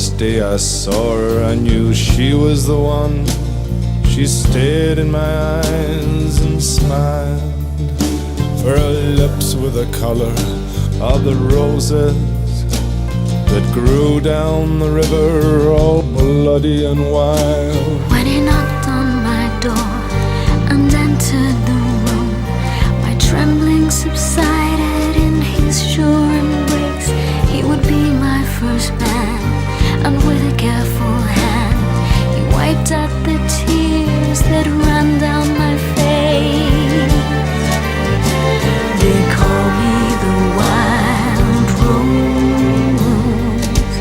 first day I saw her, I knew she was the one. She stared in my eyes and smiled, for her lips were the color of the roses that grew down the river, all bloody and wild. When he knocked on my door and entered the room, my trembling subsided in his sure embrace. He would be my first man, and with a careful hand he wiped out the tears that ran down my face. They call me the wild rose,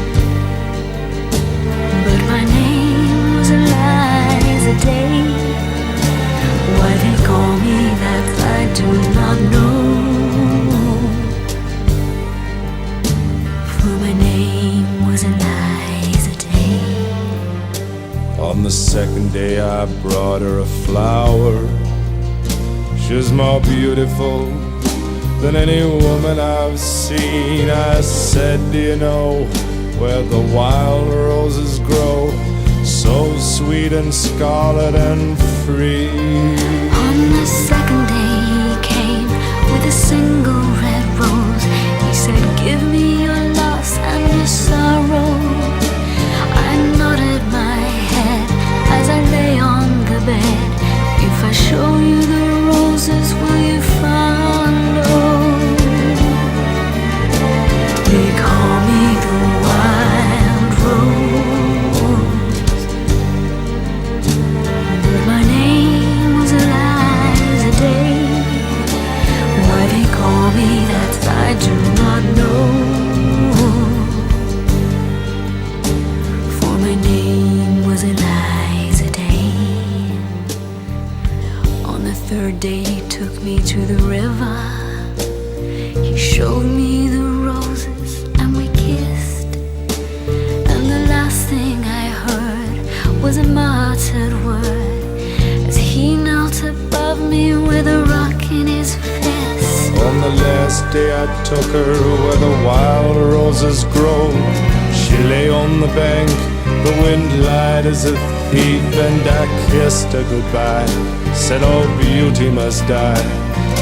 but my name was Eliza Day. Why they call me that I do not know, for my name was Eliza Day. On the second day I brought her a flower. She was more beautiful than any woman I've seen. I said, do you know where the wild roses grow, so sweet and scarlet and free? On the second day he came with a single red rose. He said, give me your loss and your sorrow. I nodded my head as I lay on the bed. If I show you the roses, will you follow? They call me the wild rose, but my name was Eliza Day. Why they call me that I do not know, for my name was Eliza Day. On the third day he took me to the river. He showed me the roses and we kissed, and the last thing I heard was a muttered word as he knelt above me with a rock in his fist. On the last day I took her where the wild roses grow. She lay on the bank, the wind lied as a thief, and I kissed her goodbye, said all beauty must die.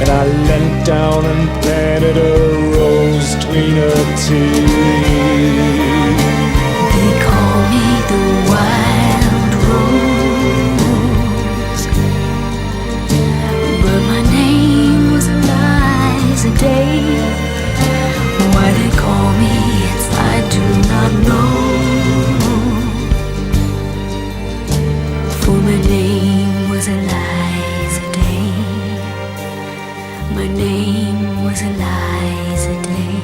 And I leant down and planted a rose between her teeth. They call me the wild rose, but my name was Eliza Day. Why they call me it I do not know, for my name was Eliza Day. My name was Eliza Day,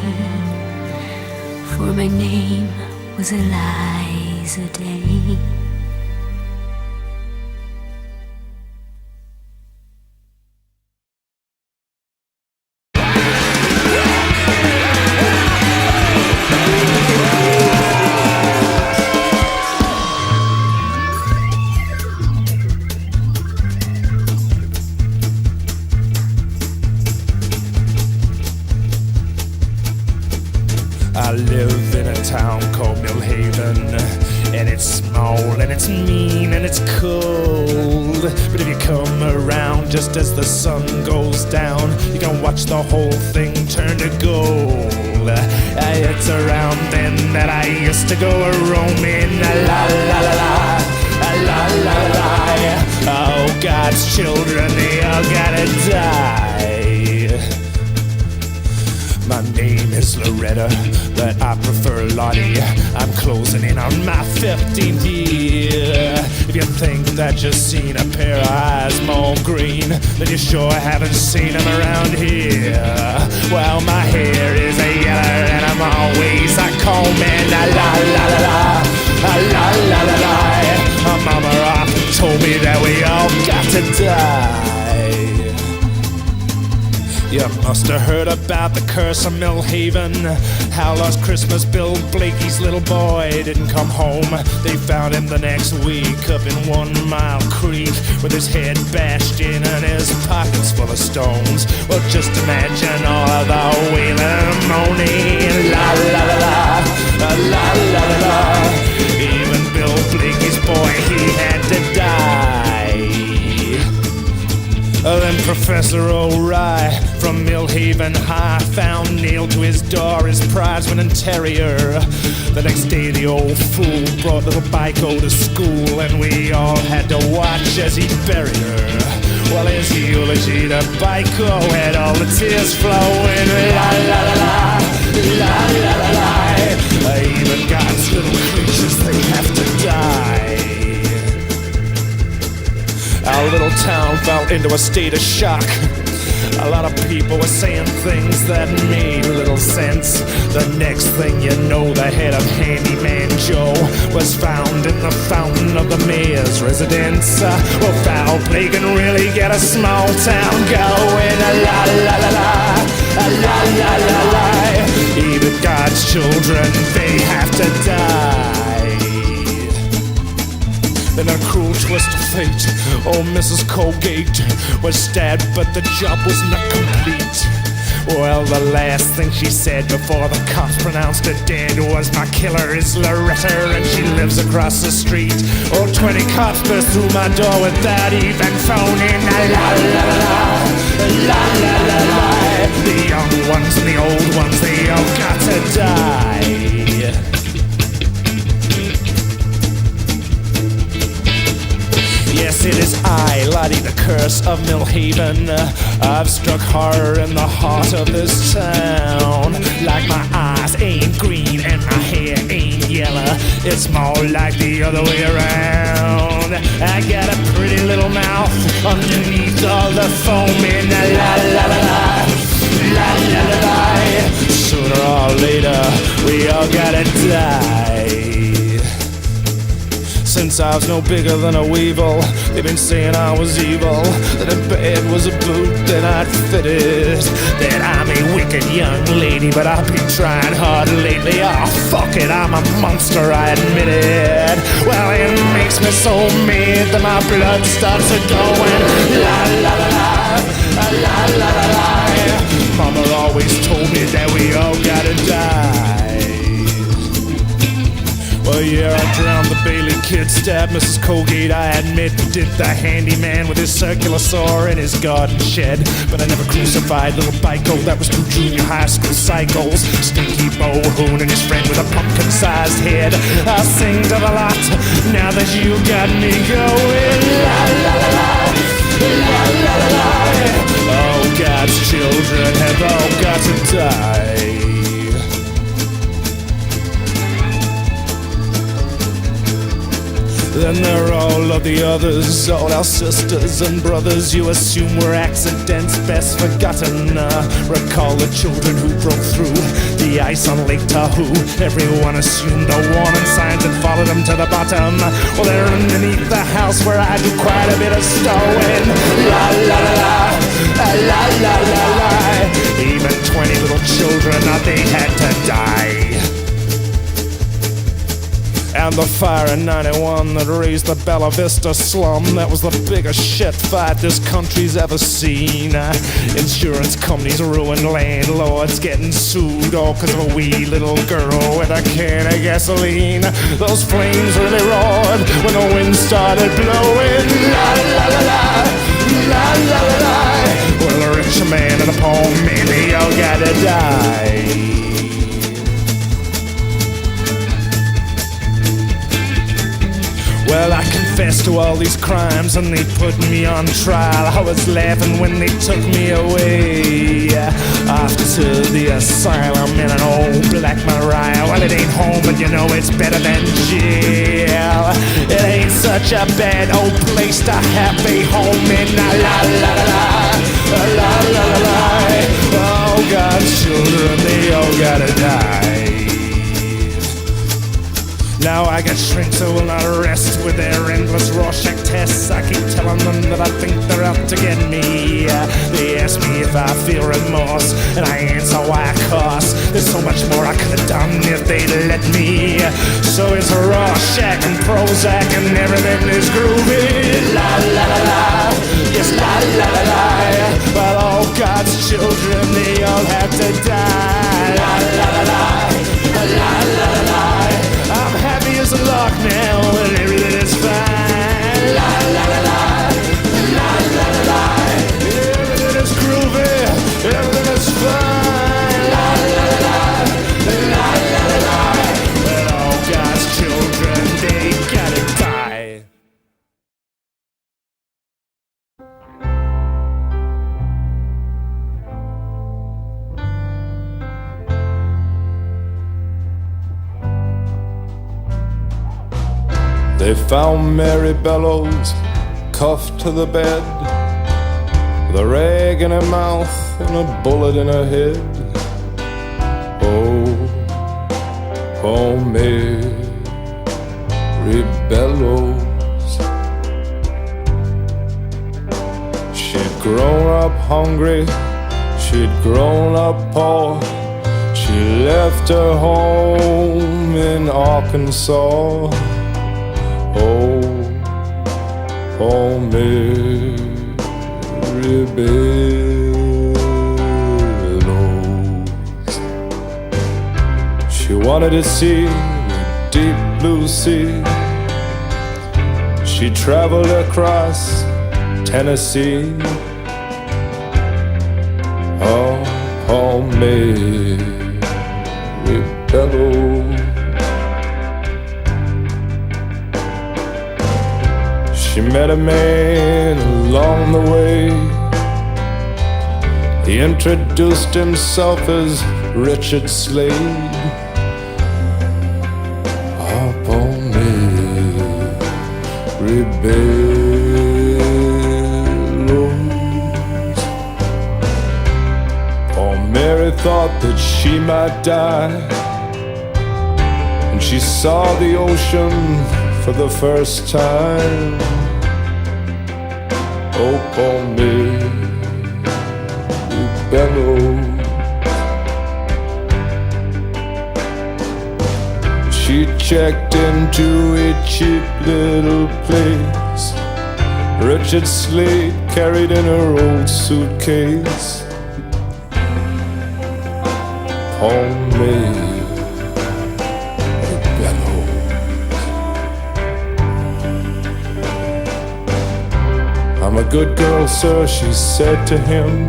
for my name was Eliza Day. I live in a town called Millhaven, and it's small and it's mean and it's cold. But if you come around just as the sun goes down, you can watch the whole thing turn to gold. It's around then that I used to go a-roaming. La la la la, la la la. Oh, God's children, they all gotta die. My name is Loretta, but I prefer Lottie. I'm closing in on my 15th year. If you think that you've seen a pair of eyes more green, then you sure haven't seen them around here. Well, my hair is a yeller and I'm always a combing. La la la la la, la la la la. My mama often told me that we all got to die. You must have heard about the curse of Millhaven, how last Christmas Bill Blakey's little boy didn't come home. They found him the next week up in 1 Mile Creek with his head bashed in and his pockets full of stones. Well, just imagine all of the wailing and moaning. La la la la, la la la la. things are alright. From Millhaven High, found nailed to his door his prize-winning terrier. The next day the old fool brought little Biko to school, and we all had to watch as he buried her. Well, his eulogy to Biko had all the tears flowing. La la la la, la la la la. Even God's little creatures, they have to die. Our little town fell into a state of shock. A lot of people were saying things that made little sense. The next thing you know, the head of Handyman Joe was found in the fountain of the mayor's residence. Well, foul play can really get a small town going. La la la la, la la la la. Even God's children, they have to die. Then a cruel twist of fate, old Mrs. Colgate was stabbed, but the job was not complete. Well, the last thing she said before the cops pronounced her dead was, "My killer is Loretta, and she lives across the street." Oh, 20 cops burst through my door without even phoning. La la la la, la la la la. The young ones and the old ones, they all got to die. Yes, it is I, Lottie, the curse of Millhaven. I've struck horror in the heart of this town. Like my eyes ain't green and my hair ain't yellow, it's more like the other way around. I got a pretty little mouth underneath all the foaming. La la la la, la la la la. Sooner or later, we all gotta die. Since I was no bigger than a weevil, they've been saying I was evil, that a bed was a boot, that I'd fit it, that I'm a wicked young lady, but I've been trying hard lately. Oh, fuck it, I'm a monster, I admit it. Well, it makes me so mad that my blood starts a-going. La la la la, la la la la. Mama always told me that we all gotta die. Well, yeah, I drowned the Bailey kid, stabbed Mrs. Colgate, I admit. Did the handyman with his circular saw in his garden shed. But I never crucified little Biko, that was 2 junior high school cycles. Stinky Bohoon and his friend with a pumpkin-sized head. I'll sing to the lot, now that you got me going. La la la la, la la la la. Oh, God's children have all got to die. Then there are all of the others, all our sisters and brothers you assume were accidents best forgotten. Recall the children who broke through the ice on Lake Tahoe. Everyone assumed the warning signs and followed them to the bottom. Well, they're underneath the house where I do quite a bit of stowing. La la la la, la la la la. Even 20 little children, they had to die. And the fire in 91 that raised the Bella Vista slum, that was the biggest shit fight this country's ever seen. Insurance companies ruined landlords getting sued, all cause of a wee little girl with a can of gasoline. Those flames really roared when the wind started blowing. La la la la, la la la la. Well, a rich man and a poor man, they all gotta die. Well, I confessed to all these crimes and they put me on trial. I was laughing when they took me away off to the asylum in an old Black Mariah. Well, it ain't home, but you know it's better than jail. It ain't such a bad old place to have a home in. La la la la, la la la la. Oh, God's children, they all gotta die. Now I got shrinks who will not rest with their endless Rorschach tests. I keep telling them that I think they're out to get me. They ask me if I feel remorse, and I answer why, cause there's so much more I could have done if they'd let me. So it's Rorschach and Prozac and everything is groovy. La la la la, yes la la la la. Well, all God's children, they all have to die. La la la la, la la la la. I'm happy as a lark now, and everything is fine. La la la la, la la la la. Everything is They found Mary Bellows cuffed to the bed, with a rag in her mouth and a bullet in her head. Oh, Mary Bellows. She'd grown up hungry, she'd grown up poor. She left her home in Arkansas. Oh, Mary Bellows. She wanted to see the deep blue sea. She traveled across Tennessee. Oh, Mary Bellows. She met a man along the way. He introduced himself as Richard Slade. Oh, Mary Bellows. Poor Mary thought that she might die, and she saw the ocean for the first time. Oh, poor Mary Bellows. She checked into a cheap little place Richard Slade carried in her old suitcase. Poor Mary Bellows. I'm a good girl, sir, she said to him.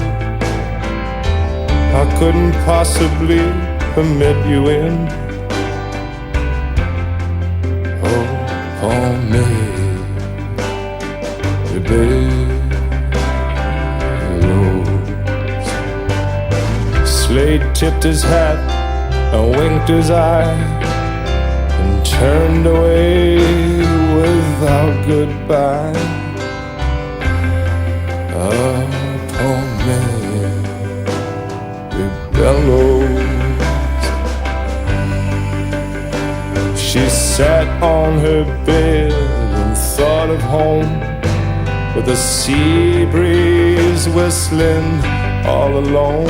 I couldn't possibly permit you in. Oh, poor Mary Bellows. Slade tipped his hat and winked his eye and turned away without goodbye. Oh, poor Mary Bellows. She sat on her bed and thought of home, with the sea breeze whistling all alone.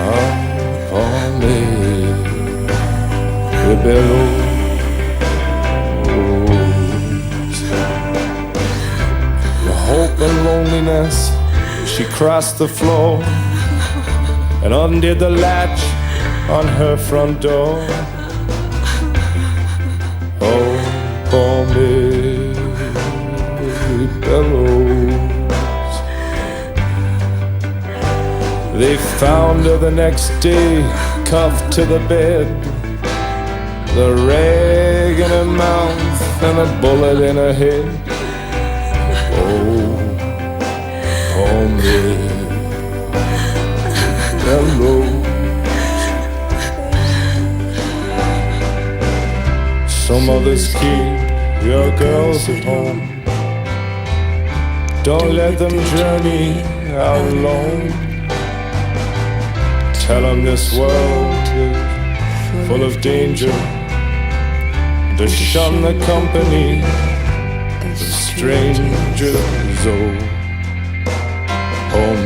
Oh, poor Mary Bellows. The hope and loneliness, she crossed the floor and undid the latch on her front door. Oh, poor Mary Bellows. They found her the next day, cuffed to the bed, the rag in her mouth and a bullet in her head. Oh, poor Mary Bellows. Some mothers keep your girls at home. Don't let them journey out alone. Tell them this world is full of danger, to shun the company of strangers. Oh,